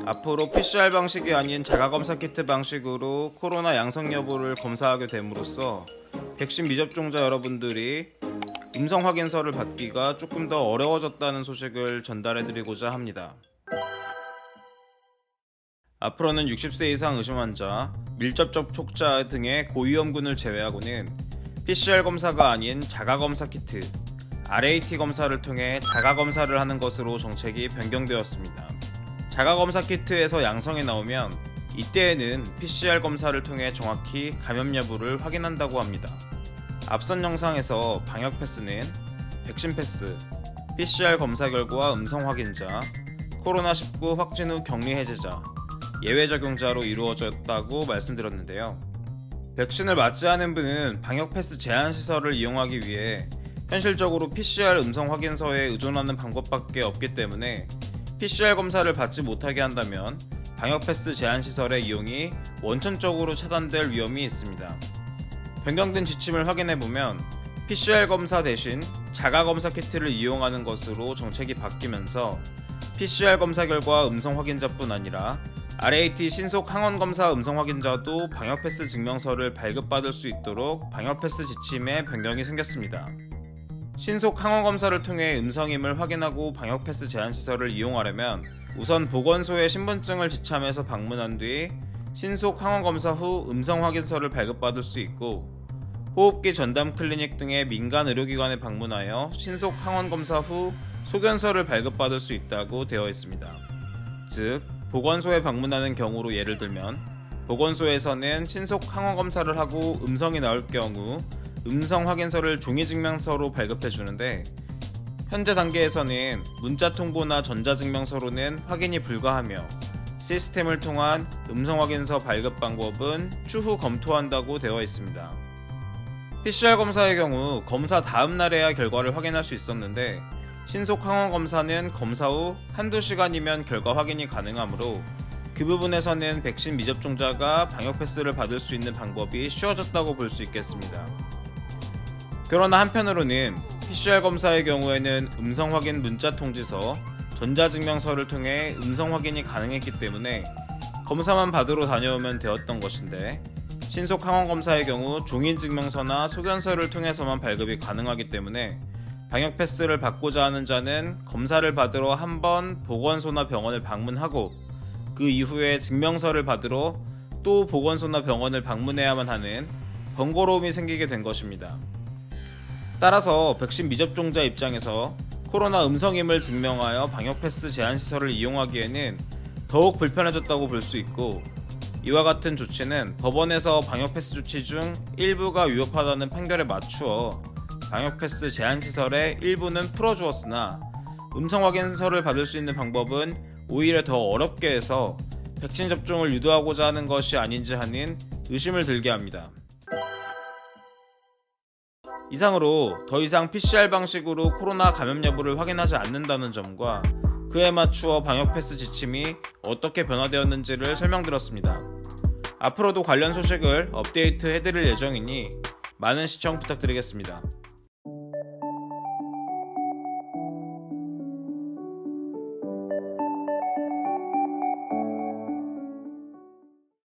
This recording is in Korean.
앞으로 PCR 방식이 아닌 자가검사 키트 방식으로 코로나 양성 여부를 검사하게 됨으로써 백신 미접종자 여러분들이 음성 확인서를 받기가 조금 더 어려워졌다는 소식을 전달해드리고자 합니다. 앞으로는 60세 이상 의심 환자, 밀접 접촉자 등의 고위험군을 제외하고는 PCR 검사가 아닌 자가검사 키트, RAT 검사를 통해 자가검사를 하는 것으로 정책이 변경되었습니다. 자가검사 키트에서 양성이 나오면 이때에는 PCR 검사를 통해 정확히 감염 여부를 확인한다고 합니다. 앞선 영상에서 방역 패스는 백신 패스, PCR 검사 결과 음성 확인자, 코로나19 확진 후 격리 해제자, 예외 적용자로 이루어졌다고 말씀드렸는데요. 백신을 맞지 않은 분은 방역 패스 제한 시설을 이용하기 위해 현실적으로 PCR 음성 확인서에 의존하는 방법밖에 없기 때문에 PCR 검사를 받지 못하게 한다면 방역 패스 제한 시설의 이용이 원천적으로 차단될 위험이 있습니다. 변경된 지침을 확인해보면 PCR 검사 대신 자가검사 키트를 이용하는 것으로 정책이 바뀌면서 PCR 검사 결과 음성 확인자뿐 아니라 RAT 신속 항원검사 음성 확인자도 방역패스 증명서를 발급받을 수 있도록 방역패스 지침에 변경이 생겼습니다. 신속 항원검사를 통해 음성임을 확인하고 방역패스 제한시설을 이용하려면 우선 보건소에 신분증을 지참해서 방문한 뒤 신속 항원검사 후 음성 확인서를 발급받을 수 있고, 호흡기 전담 클리닉 등의 민간 의료기관에 방문하여 신속 항원검사 후 소견서를 발급받을 수 있다고 되어 있습니다. 즉, 보건소에 방문하는 경우로 예를 들면 보건소에서는 신속 항원검사를 하고 음성이 나올 경우 음성 확인서를 종이증명서로 발급해 주는데, 현재 단계에서는 문자 통보나 전자증명서로는 확인이 불가하며 시스템을 통한 음성 확인서 발급 방법은 추후 검토한다고 되어 있습니다. PCR 검사의 경우 검사 다음 날에야 결과를 확인할 수 있었는데, 신속 항원 검사는 검사 후 한두 시간이면 결과 확인이 가능하므로 그 부분에서는 백신 미접종자가 방역 패스를 받을 수 있는 방법이 쉬워졌다고 볼 수 있겠습니다. 그러나 한편으로는 PCR 검사의 경우에는 음성 확인 문자 통지서, 전자증명서를 통해 음성 확인이 가능했기 때문에 검사만 받으러 다녀오면 되었던 것인데, 신속 항원 검사의 경우 종이증명서나 소견서를 통해서만 발급이 가능하기 때문에 방역 패스를 받고자 하는 자는 검사를 받으러 한 번 보건소나 병원을 방문하고 그 이후에 증명서를 받으러 또 보건소나 병원을 방문해야만 하는 번거로움이 생기게 된 것입니다. 따라서 백신 미접종자 입장에서 코로나 음성임을 증명하여 방역 패스 제한 시설을 이용하기에는 더욱 불편해졌다고 볼 수 있고, 이와 같은 조치는 법원에서 방역 패스 조치 중 일부가 위협하다는 판결에 맞추어 방역 패스 제한 시설의 일부는 풀어주었으나 음성 확인서를 받을 수 있는 방법은 오히려 더 어렵게 해서 백신 접종을 유도하고자 하는 것이 아닌지 하는 의심을 들게 합니다. 이상으로 더 이상 PCR 방식으로 코로나 감염 여부를 확인하지 않는다는 점과 그에 맞추어 방역 패스 지침이 어떻게 변화되었는지를 설명드렸습니다. 앞으로도 관련 소식을 업데이트 해드릴 예정이니 많은 시청 부탁드리겠습니다.